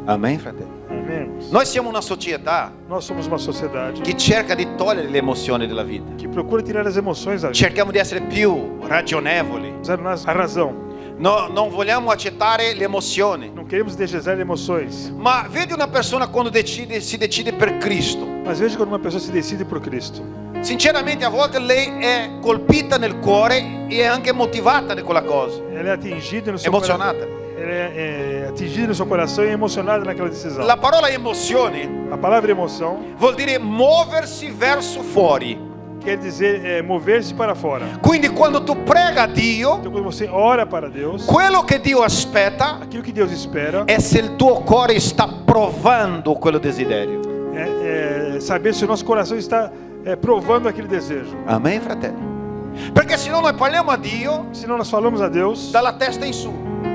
Amen, fratelli? Amém, irmãos? Noi siamo una società Nós somos uma sociedade che cerca di togliere le emozioni della vita. que procura tirar as emoções da vida. Cerchiamo di essere più ragionevoli. Usando a razão. No, non vogliamo accettare le emozioni. Não queremos desejar emoções. Ma vedi una persona quando si decide per Cristo. Mas veja quando uma pessoa se decide por Cristo. Sinceramente, a volte lei è colpita nel cuore e è anche motivata di quella cosa. Ela é atingida no seu Emozionata. Ela é atingida no seu coração e é emocionada naquela decisão. La parola emozioni A palavra emoção vuol dire muoversi verso fuori. quer dizer mover-se para fora. Quindi quando tu prega a Dio, Então quando você ora para Deus, quello che Dio aspetta aquilo que Deus espera è se il tuo cuore sta provando quello desiderio. é saber se o nosso coração está provando aquele desejo. Amen, fratelli? Perché se no noi parliamo a Dio Senão nós falamos a Deus dalla testa in su.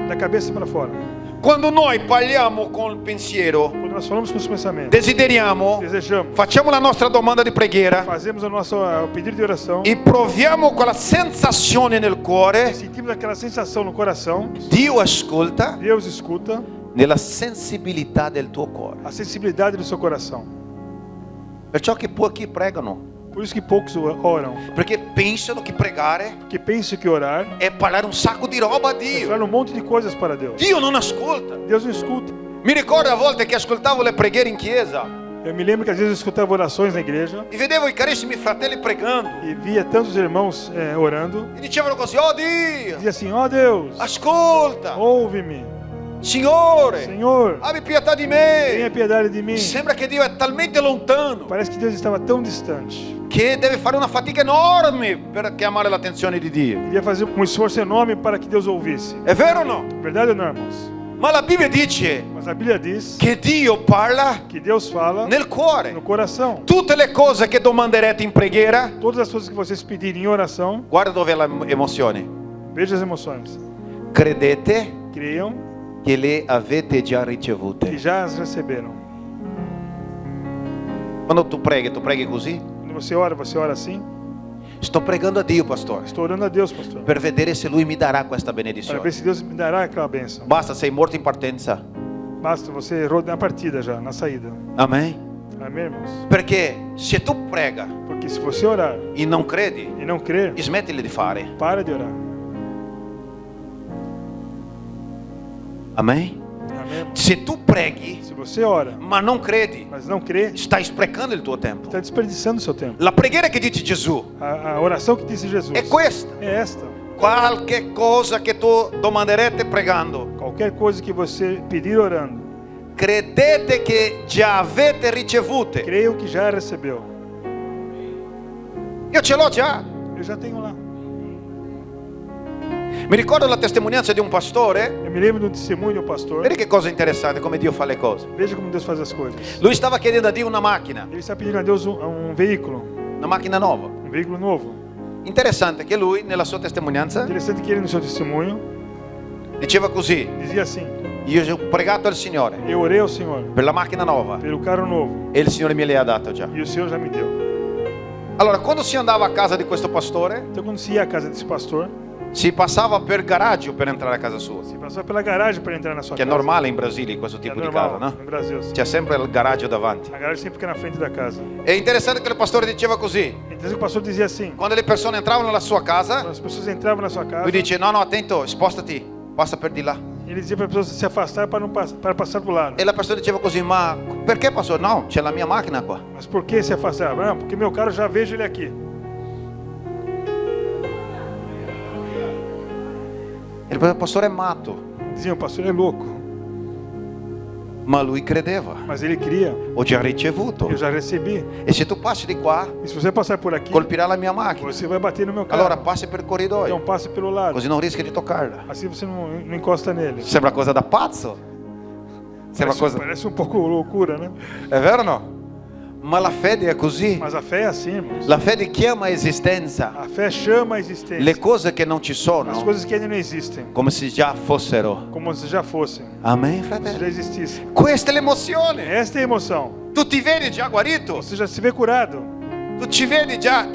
da cabeça para fora. Quando noi parliamo con il pensiero, Quando nós falamos com os pensamentos, desideriamo, desejamos, facciamo la nostra domanda di preghiera fazemos o nosso pedido de oração, e proviamo quella sensazione nel cuore, sentimos aquela sensação no coração, Dio ascolta Deus escuta nella sensibilità del tuo cuore. a sensibilidade do seu coração. Perciò che pochi pregano, Por isso que poucos oram, perché pensano che pregare porque pensam que orar è parlare un sacco di roba a é Dio. falar um monte de coisas para Deus. Dio non ascolta. Deus não escuta. Mi ricordo a volte che ascoltavo le preghiere in chiesa Eu me lembro que às vezes eu escutava orações na igreja e vedevo i carissimi fratelli pregando e via tantos irmãos orando. e dicevano così: oh Dio, Dizia assim: ó Deus, ascolta, ouve-me, Signore, Senhor, abbi pietà di tenha me. piedade de mim. Sembra che Dio è talmente lontano Parece que Deus estava tão distante. che deve fare una fatica enorme per chiamare l'attenzione di Dio. Queria fazer um esforço enorme para que Deus ouvisse. È vero o no? Verdade ou não, irmãos? Ma la Bibbia dice Mas a Bíblia diz che Dio parla que Deus fala nel cuore. no coração. Tutte le cose che domanderete in preghiera, Todas as coisas que vocês pedirem em oração, guarda dove è l'emozione. veja as emoções. Credete Creiam che le avete già que ricevute. já as receberam. Quando tu preghi così? Quando você ora assim. Sto pregando a Dio, pastore, Estou orando a Deus, pastor, per vedere se Lui mi darà questa para benedizione. ver se Deus me dará aquela bênção. Basta, sei morto in partenza. Basta você rodar na partida já, na saída. Amen. Amém, irmãos? Perché se tu prega Porque se você orar e não credi, e não crer, smettili di fare. para de orar. Amém? Amém, irmãos? Se tu preghi Se você ora, ma non credi, mas não crê, stai sprecando il tuo tempo. está desperdiçando o seu tempo. La preghiera che dice Gesù A oração que disse Jesus è questa. é esta. Qualche cosa che tu domanderete pregando, Qualquer coisa que você pedir orando, credete che già avete ricevute. creio que já recebeu. Io ce l'ho già. Eu já tenho lá. Mi ricordo la testimonianza di un pastore. Eu me lembro de um testemunho de um pastor. Vedi che cosa interessante, come Dio fa le cose. Veja como Deus faz as coisas. Lui stava chiedendo a Dio una macchina Ele está pedindo a Deus um veículo, una macchina nuova. um veículo novo. Interessante che lui, nella sua testimonianza, Interessante que ele no seu testemunho diceva così: dizia assim: io ho pregato al Signore eu orei ao Senhor per la macchina nuova pelo carro novo e il Signore me l'ha dato già. e o Senhor já me deu. Allora, quando si andava a casa di questo pastore, Então quando se ia à casa desse pastor, si passava per garage per entrare a casa sua, se passava pela garagem para entrar na sua che è casa. normale in Brasile questo Que é tipo di casa, normal no? no Brasil. Assim. C'è sempre il garage davanti. A garagem sempre fica na frente da casa. È interessante che il pastore diceva così: Então o pastor dizia assim: quando le persone entravano nella sua quando casa, as pessoas entravam na sua casa, lui dice: no, attento, spostati, passa per di là. ele dizia para as pessoas se afastar para não para passar para o lado. E la persona diceva così: ma perché pastore? No, c'è la mia macchina qua. Mas por que se afastar? Não, porque meu carro já vejo ele aqui. Il pastore è matto, Diziam, o pastor é louco, ma lui credeva: mas ele cria. ho già ricevuto. Eu já recebi. E se tu passi di qua, E se você passar por aqui, colpirà la mia macchina. você vai bater no meu carro. Allora passi per il Então corridoio, passe pelo lado. così non rischi di toccarla. Assim você não encosta nele. Sembra cosa da pazzo? Sembra cosa... Parece um pouco loucura, né? È vero o no? Ma la fede è così. Mas a fé é assim, irmãos. La fede chiama a esistenza A fé chama a existência. le cose che non ci As sono coisas que ainda não existem, come se già fossero. como se já fossem, Amen, se já fratello? existissem. Questa è l'emozione. Esta é a emoção. Tu ti vedi già guarito? Você já se vê curado. Tu ti vedi già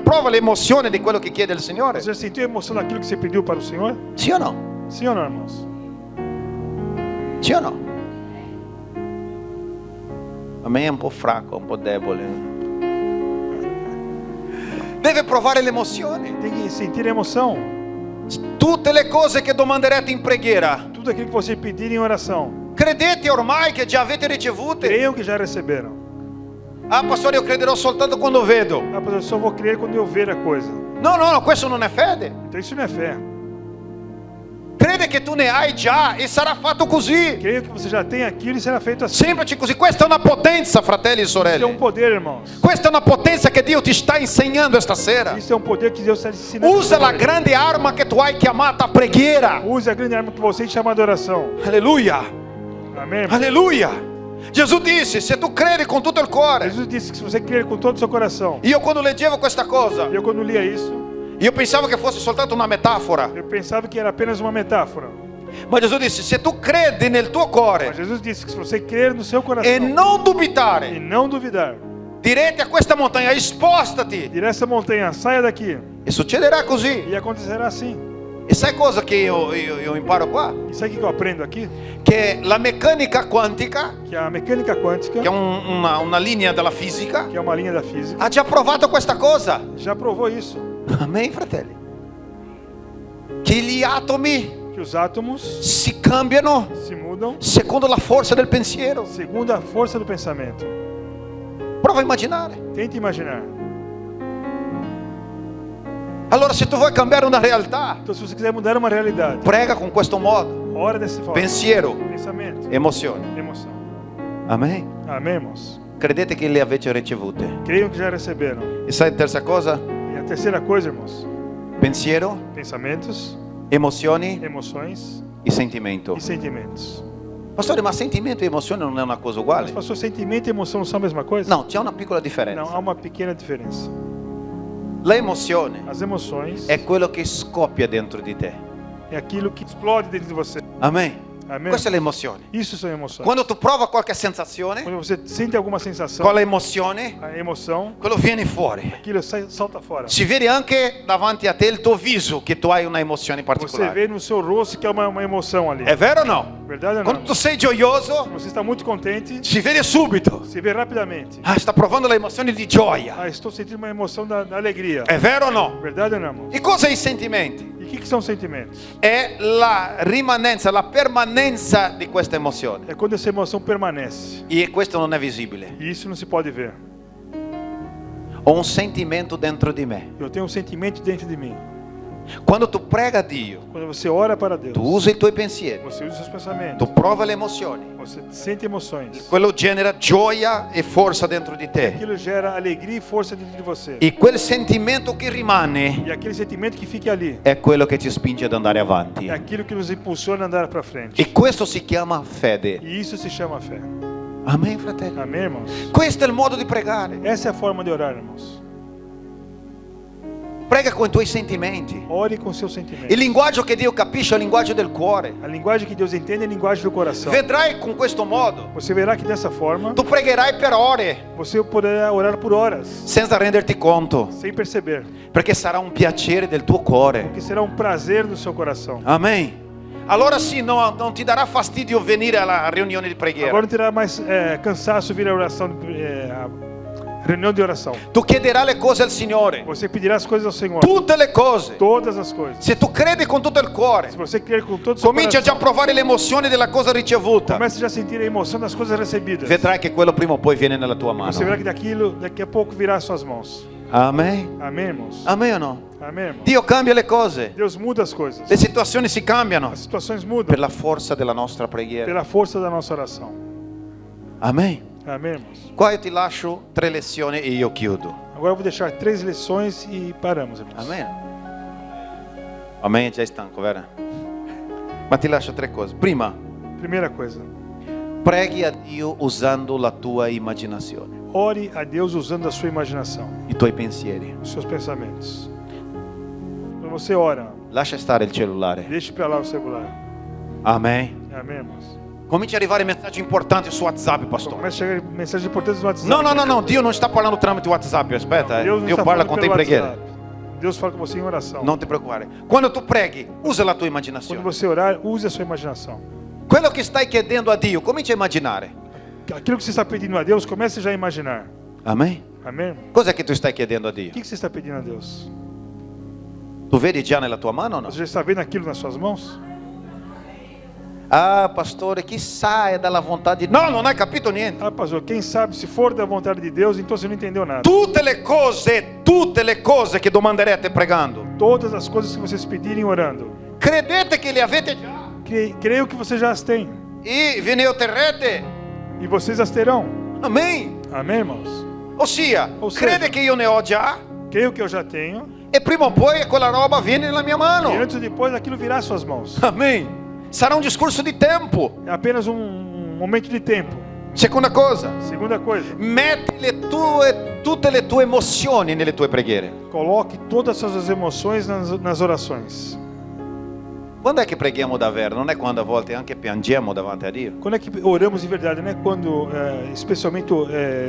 prova l'emozione di quello che chiede il Signore? Você já sentiu a emoção daquilo que você pediu para o Senhor? Sì o no? Sim ou não, irmãos? Sì o no? A me è un po' fraco, un po' debole. Deve provare l'emozione. Tem que sentir a emoção. Tutte le cose che domanderete in preghiera, Tudo aquilo que você pedir em oração. credete ormai che già avete ricevute? Creiam que já receberam. Ah, pastore, io crederò soltanto quando vedo. Ah, mas eu só vou crer quando eu ver a coisa. No, questo non è fede. Então isso não é fé. Crede che tu ne hai già e sarà fatto così. Creio que você já tem aquilo e será feito assim. Semplice così. Questa è una potenza, fratelli e Isso é sorelle. poder, irmãos. Questa è una potenza che Dio ti sta insegnando stasera. Isso é poder que Deus está te ensinando. Usa la hoje. grande arma che tu hai chiamata preghiera. Use a grande arma que você chama de oração. Alleluia. Amém? irmão? Alleluia. Gesù disse: se tu credi con tutto il cuore. Jesus disse que se você crer com todo o seu coração. Io quando leggevo questa cosa, E eu quando lia isso, io pensavo che fosse soltanto una metafora. eu pensava que era apenas uma metáfora. Ma Gesù disse: se tu credi nel tuo Mas cuore Jesus disse que se você crer no seu coração e non e dubitare, não duvidar, direte a questa montagna: spostati. dirá essa montanha, saia daqui. E succederà così. E acontecerá assim. E sai cosa che io imparo qua? E sabe o que eu aprendo aqui? Che la meccanica quantica, Que a mecânica quântica, che è una linea della fisica, que é uma linha da física, ha già provato questa cosa. já provou isso. Amen, fratelli. Che gli atomi Que os átomos si cambiano se mudam secondo la forza del pensiero. segundo a força do pensamento. Prova a immaginare. Tente imaginar. Allora, se tu vuoi cambiare una realtà, Então, se você quiser mudar uma realidade, prega con questo modo: ora desse forma. pensiero, Pensamento, emozioni. emoção. Amen. Amém, irmãos? Credete che le avete ricevute. Creiam que já receberam. E sai terza cosa? E a terceira coisa, irmãos, Pensiero, pensamentos, emozioni emoções e sentimento. e sentimentos. Pastore, ma sentimento e emozione non è una cosa uguale? Mas, pastor, sentimento e emoção não são a mesma coisa? No, c'è una piccola Não, differenza. há uma pequena diferença. La emozione As emoções è quello che scoppia dentro di te. é aquilo que explode dentro de você. Amen. Amém. Questa è l'emozione. Isso são emoções. Quando tu prova qualche sensazione, Quando você sente alguma sensação, qual è l'emozione? a emoção, Quello viene fuori. aquilo salta fora. Si vede anche davanti a te il tuo viso che tu hai una emozione Você particolare. vê no seu rosto que é uma emoção ali. È vero o no? Verdade ou Quando não? tu sei gioioso, Você está muito contente, si vede subito. se vê rapidamente. Ah, sta provando l'emozione di gioia. Ah, estou sentindo uma emoção da alegria. È vero o no? Verdade ou não, irmão? E cosa è i sentimenti? E o que são sentimentos? È la rimanenza, la permanenza di questa emozione. É quando essa emoção permanece. E questo non è visibile. E isso não se pode ver. Ho un sentimento dentro di me. Eu tenho um sentimento dentro de mim. Quando tu prega a Dio, Quando você ora para Deus, tu usa i tuoi pensieri, você usa seus pensamentos, tu prova le emozioni. você sente emoções. Quello genera gioia e forza dentro di te. Aquilo gera alegria e força dentro de você. E quel sentimento che rimane E aquele sentimento que fica ali è quello che ti spinge ad andare avanti. é aquilo que nos impulsiona a andar para frente. E questo si chiama fede. E isso se chama fé. Amen, fratelli. Amém, irmãos? Questo è il modo di pregare. Essa é a forma de orar, irmãos. Prega con i tuoi sentimenti. Ore com seus sentimentos. Il linguaggio che Dio capisce è il linguaggio del cuore. A linguagem que Deus entende é a linguagem do coração. Vedrai con questo modo. Você verá que dessa forma Tu pregherai per ore você poderá orar por horas, senza renderti conto, sem perceber, perché sarà un piacere del tuo cuore. que será um prazer no seu coração. Amen. Allora sì, non ti darà fastidio venire alla riunione di preghiera. Agora não terá mais cansaço vir a oração, a reunião de oração. Tu chiederai le cose al Signore, Você pedirá as coisas ao Senhor, tutte le cose. todas as coisas. Se tu credi con tutto il cuore, Se você crer com todo o seu comincia già a coração, provare l'emozione della cosa ricevuta. comece já a sentir a emoção das coisas recebidas. Vedrai che quello prima o poi viene nella tua Você verá mano. que daqui a pouco virá às suas mãos. Amen. Amém, irmãos? Amen o no? Amém, irmãos? Dio cambia le cose. Deus muda as coisas. Le situazioni si cambiano As situações per mudam la forza della nostra preghiera. pela força da nossa oração. Amen. Amém, irmãos? Qua io ti lascio 3 lezioni e io chiudo. Agora eu vou deixar 3 lições e paramos, irmãos. Amen. Amen, già è stanco, vero? Ma ti lascio 3 cose. Prima, Primeira coisa, preghi a Dio usando la tua immaginazione, ore a Deus usando a sua imaginação, i tuoi pensieri. os seus pensamentos. Quando você ora, Lascia stare il cellulare. deixe para lá o celular. Amen. Amém, irmãos? Comincia a arrivare messaggi importanti su WhatsApp, pastore. Começa a chegar mensagens importantes no WhatsApp. No, Dio non sta parlando tramite WhatsApp, aspetta. Deus não Dio está parla falando con te pelo in preghiera. WhatsApp. Deus fala com você em oração. Non ti preoccupare. Quando tu preghi, usa la tua Quando immaginazione. você orar, use a sua imaginação. Quello che stai chiedendo a Dio, comincia a immaginare. Aquilo que você está pedindo a Deus, comece já a imaginar. Amen. Amém, irmão? Cos'è che tu stai chiedendo a Dio? O que você está pedindo a Deus? Tu vedi già nella tua mano o no? Você já está vendo aquilo nas suas mãos? Ah, pastore, chissà, è dalla volontà di... No, non hai capito niente. Ah, pastor, quem sabe se for da vontade de Deus, então você não entendeu nada. Tutte le cose che domanderete pregando, Todas as coisas que vocês pedirem orando, credete che le avete già creio que você já as tem. e ve ne otterrete. E vocês as terão. Amen. Amém, irmãos? Ossia, O crede seja- che io ne ho già Creio que eu já tenho. e prima o poi quella roba viene nella mia E mano. antes ou depois aquilo virá às suas mãos. Amen. Sarà un discorso di tempo. É apenas um momento de tempo. Seconda cosa, Segunda coisa, metti tutte le tue emozioni nelle tue preghiere. coloque todas as suas emoções nas orações. Quando è che preghiamo davvero? Non è quando a volte anche piangiamo davanti a Dio. Quando é que oramos de verdade? Não é quando, especialmente,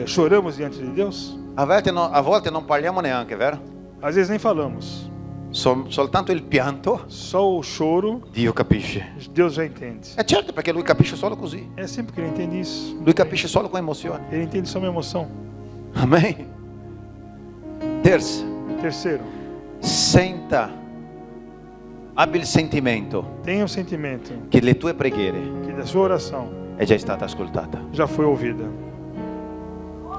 choramos diante de Deus? A volte non parliamo neanche, vero? Às vezes nem falamos. Soltanto il pianto, Só o choro, Dio capisce. Deus já entende. E certo, perché lui capisce solo così. É sempre que ele entende isso. Lui capisce solo con emozioni. Ele entende só uma emoção. Amen. Terzo, Terceiro, abbi il sentimento tenha o sentimento che le tue preghiere que da sua oração è già stata ascoltata. já foi ouvida.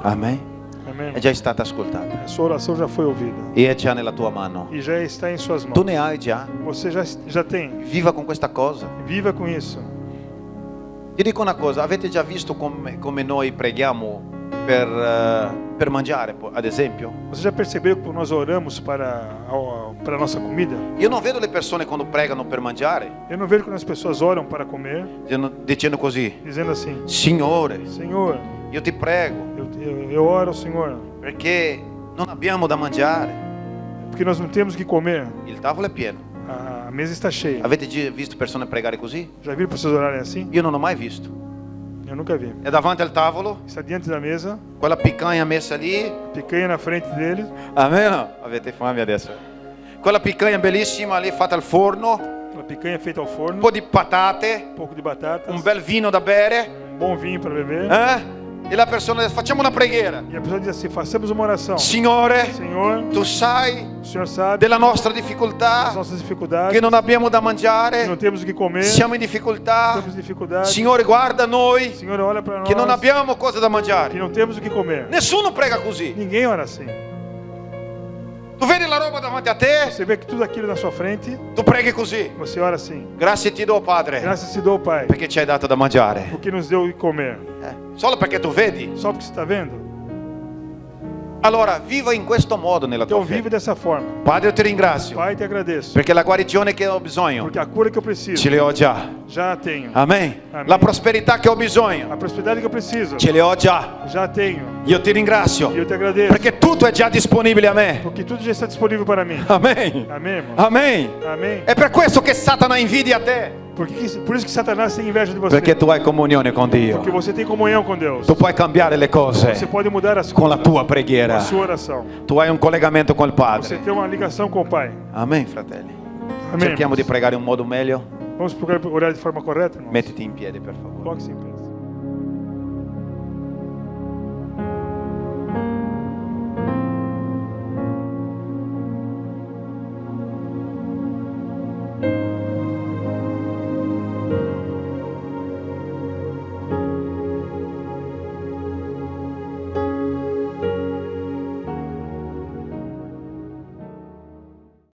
Amen. Amém? È già stata ascoltata. A sua oração já foi ouvida. E è già nella tua mano. E já está em suas mãos. Tu ne hai già. Você já tem. Viva con questa cosa. Viva com isso. Ti dico una cosa, avete già visto come noi preghiamo per mangiare, ad esempio? Você já percebeu que nós oramos para a nossa comida? Io non vedo le persone quando pregano per mangiare Eu não vejo quando as pessoas oram para comer, dicendo così: dizendo assim: Signore, Senhor, io ti prego eu oro ao Senhor, perché non abbiamo da mangiare. porque nós não temos que comer. Il tavolo è pieno, A mesa está cheia. Avete visto persone pregare così? Já viram pessoas orarem assim? Io non ho mai visto. Eu nunca vi. È davanti al tavolo, Está diante da mesa, quella picanha messa lì. picanha na frente deles, Amen. Avete fame adesso? Quella picanha bellissima lì fatta al forno, uma picanha feita ao un forno, po' di patate, um pouco de batatas, un bel vino da bere, um bom vinho para beber. E la persona dice, facciamo una preghiera. E a pessoa diz assim: façamos uma oração. Signore, Senhor, tu sai o Senhor sabe della nostra das difficoltà, nossas dificuldades, che non abbiamo da que mangiare, não temos o que comer, siamo in difficoltà. temos dificuldades. Signore, guarda noi Senhor, olha para nós che non abbiamo cosa da que mangiare. não temos o que comer. Nessuno prega così. Ninguém ora assim. Tu vedi la roba davanti a te, Você vê que tudo aquilo na sua frente, tu preghi così. você ora assim: Grazie ti do, Padre, graças te dou, Pai, perché ci hai dato da mangiare. porque nos deu o que comer. Solo perché tu vedi. Só porque você está vendo? Allora, viva in questo modo nella tua Então vive fede. dessa forma. Padre, io ti ringrazio Pai, te agradeço, perché la guarigione che ho bisogno porque a cura que eu preciso ce le ho già. já a tenho. Amen. Amen. La prosperità che ho bisogno A prosperidade que eu preciso ce le ho già. já tenho. Io ti ringrazio E eu te agradeço, perché tutto è già disponibile a me. porque tudo já está disponível para mim. Amen. Amém, irmão? Amen. Amém. È per questo che Satana invidia te, Por isso que Satanás tem inveja de você. perché tu hai comunione con Dio. Porque você tem comunhão com Deus. Tu puoi cambiare le Você cose pode mudar as con la coisas tua com preghiera. a sua oração. Tu hai un collegamento col Você Padre. tem uma ligação com o Pai. Amen, fratelli. Amém. Cerchiamo di irmãos? pregare in un modo meglio. Vamos procurar orar de forma correta, irmão? Mettiti in piedi, per favore. Coloque-se em pé.